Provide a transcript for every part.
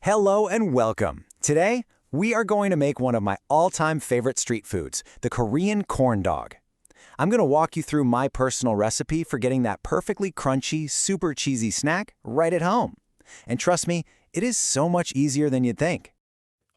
Hello and welcome. Today, we are going to make one of my all-time favorite street foods, the Korean corn dog. I'm going to walk you through my personal recipe for getting that perfectly crunchy, super cheesy snack right at home. And trust me, it is so much easier than you'd think.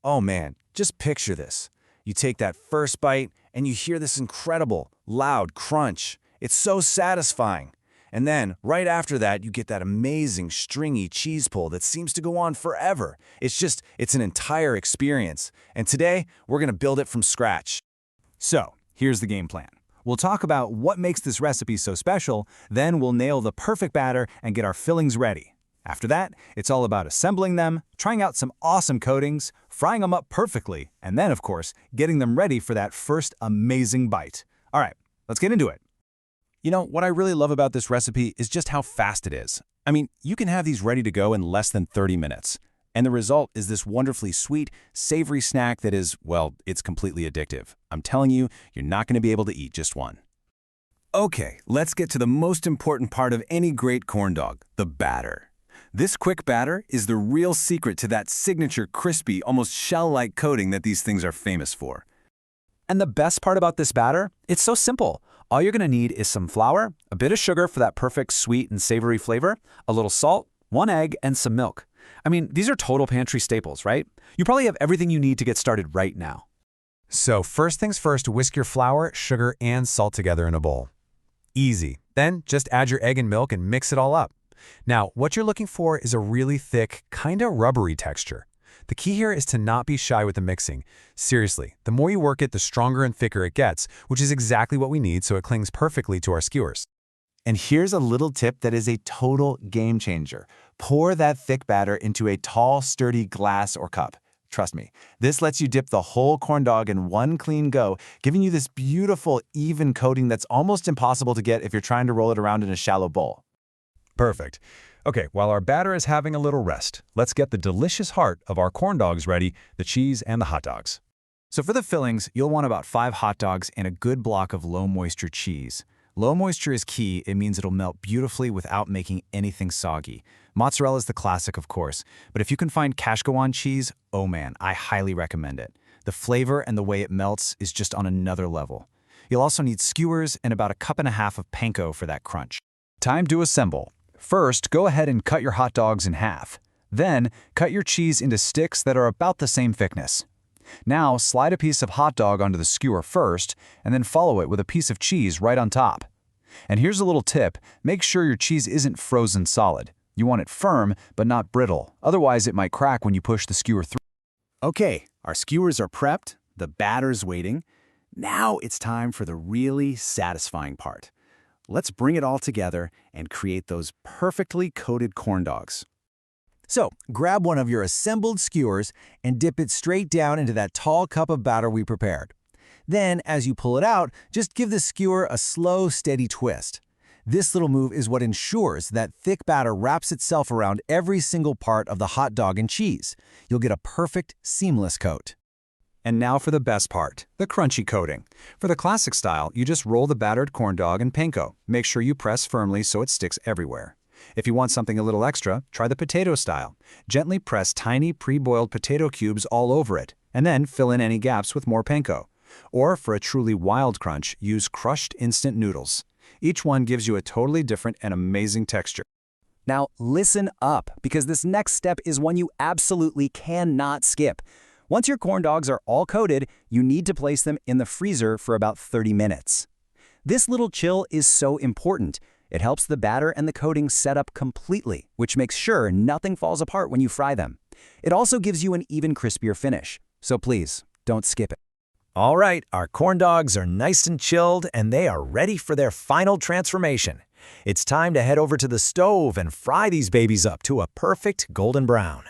Oh man, just picture this. You take that first bite and you hear this incredible, loud crunch. It's so satisfying. And then, right after that, you get that amazing, stringy cheese pull that seems to go on forever. It's an entire experience. And today, we're going to build it from scratch. So, here's the game plan. We'll talk about what makes this recipe so special, then we'll nail the perfect batter and get our fillings ready. After that, it's all about assembling them, trying out some awesome coatings, frying them up perfectly, and then, of course, getting them ready for that first amazing bite. All right, let's get into it. You know, what I really love about this recipe is just how fast it is. I mean, you can have these ready to go in less than 30 minutes. And the result is this wonderfully sweet, savory snack that is, well, it's completely addictive. I'm telling you, you're not going to be able to eat just one. Okay, let's get to the most important part of any great corn dog, the batter. This quick batter is the real secret to that signature crispy, almost shell-like coating that these things are famous for. And the best part about this batter, it's so simple. All you're going to need is some flour, a bit of sugar for that perfect sweet and savory flavor, a little salt, 1 egg, and some milk. I mean, these are total pantry staples, right? You probably have everything you need to get started right now. So first things first, whisk your flour, sugar, and salt together in a bowl. Easy. Then just add your egg and milk and mix it all up. Now, what you're looking for is a really thick, kinda rubbery texture. The key here is to not be shy with the mixing. Seriously, the more you work it, the stronger and thicker it gets, which is exactly what we need so it clings perfectly to our skewers. And here's a little tip that is a total game changer. Pour that thick batter into a tall, sturdy glass or cup. Trust me, this lets you dip the whole corn dog in one clean go, giving you this beautiful, even coating that's almost impossible to get if you're trying to roll it around in a shallow bowl. Perfect. Okay, while our batter is having a little rest, let's get the delicious heart of our corn dogs ready, the cheese and the hot dogs. So for the fillings, you'll want about 5 hot dogs and a good block of low-moisture cheese. Low moisture is key. It means it'll melt beautifully without making anything soggy. Mozzarella is the classic, of course, but if you can find Kashkawan cheese, oh man, I highly recommend it. The flavor and the way it melts is just on another level. You'll also need skewers and about 1.5 cups of panko for that crunch. Time to assemble. First, go ahead and cut your hot dogs in half. Then, cut your cheese into sticks that are about the same thickness. Now, slide a piece of hot dog onto the skewer first, and then follow it with a piece of cheese right on top. And here's a little tip, make sure your cheese isn't frozen solid. You want it firm, but not brittle, otherwise it might crack when you push the skewer through. Okay, our skewers are prepped, the batter's waiting. Now it's time for the really satisfying part. Let's bring it all together and create those perfectly coated corn dogs. So, grab one of your assembled skewers and dip it straight down into that tall cup of batter we prepared. Then, as you pull it out, just give the skewer a slow, steady twist. This little move is what ensures that thick batter wraps itself around every single part of the hot dog and cheese. You'll get a perfect, seamless coat. And now for the best part, the crunchy coating. For the classic style, you just roll the battered corn dog in panko. Make sure you press firmly so it sticks everywhere. If you want something a little extra, try the potato style. Gently press tiny pre-boiled potato cubes all over it, and then fill in any gaps with more panko. Or for a truly wild crunch, use crushed instant noodles. Each one gives you a totally different and amazing texture. Now, listen up, because this next step is one you absolutely cannot skip. Once your corn dogs are all coated, you need to place them in the freezer for about 30 minutes. This little chill is so important. It helps the batter and the coating set up completely, which makes sure nothing falls apart when you fry them. It also gives you an even crispier finish, so please, don't skip it. All right, our corn dogs are nice and chilled and they are ready for their final transformation. It's time to head over to the stove and fry these babies up to a perfect golden brown.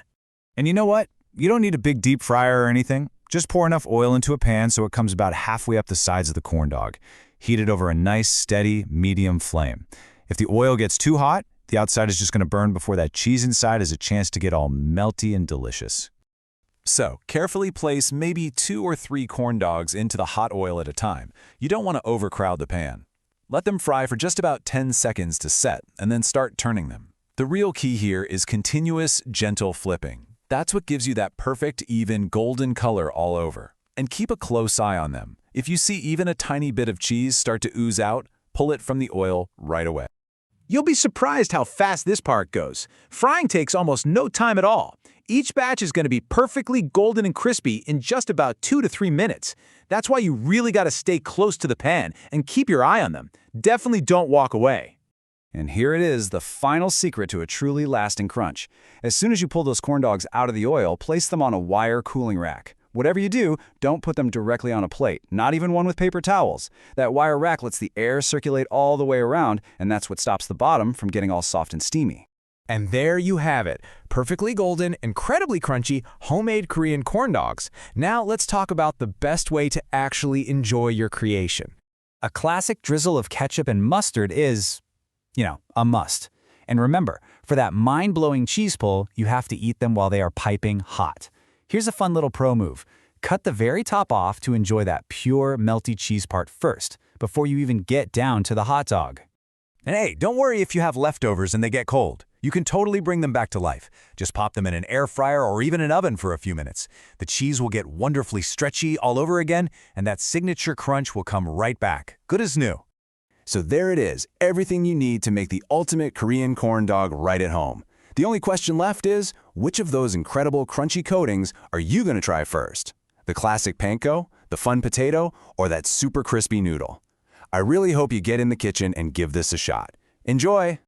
And you know what? You don't need a big deep fryer or anything. Just pour enough oil into a pan so it comes about halfway up the sides of the corn dog. Heat it over a nice, steady, medium flame. If the oil gets too hot, the outside is just going to burn before that cheese inside has a chance to get all melty and delicious. So, carefully place maybe 2 or 3 corn dogs into the hot oil at a time. You don't want to overcrowd the pan. Let them fry for just about 10 seconds to set, and then start turning them. The real key here is continuous, gentle flipping. That's what gives you that perfect, even, golden color all over. And keep a close eye on them. If you see even a tiny bit of cheese start to ooze out, pull it from the oil right away. You'll be surprised how fast this part goes. Frying takes almost no time at all. Each batch is going to be perfectly golden and crispy in just about 2 to 3 minutes. That's why you really got to stay close to the pan and keep your eye on them. Definitely don't walk away. And here it is, the final secret to a truly lasting crunch. As soon as you pull those corn dogs out of the oil, place them on a wire cooling rack. Whatever you do, don't put them directly on a plate, not even one with paper towels. That wire rack lets the air circulate all the way around, and that's what stops the bottom from getting all soft and steamy. And there you have it, perfectly golden, incredibly crunchy, homemade Korean corn dogs. Now let's talk about the best way to actually enjoy your creation. A classic drizzle of ketchup and mustard is, a must. And remember, for that mind-blowing cheese pull, you have to eat them while they are piping hot. Here's a fun little pro move. Cut the very top off to enjoy that pure, melty cheese part first, before you even get down to the hot dog. And hey, don't worry if you have leftovers and they get cold. You can totally bring them back to life. Just pop them in an air fryer or even an oven for a few minutes. The cheese will get wonderfully stretchy all over again, and that signature crunch will come right back, good as new. So there it is, everything you need to make the ultimate Korean corn dog right at home. The only question left is, which of those incredible crunchy coatings are you going to try first? The classic panko, the fun potato, or that super crispy noodle? I really hope you get in the kitchen and give this a shot. Enjoy!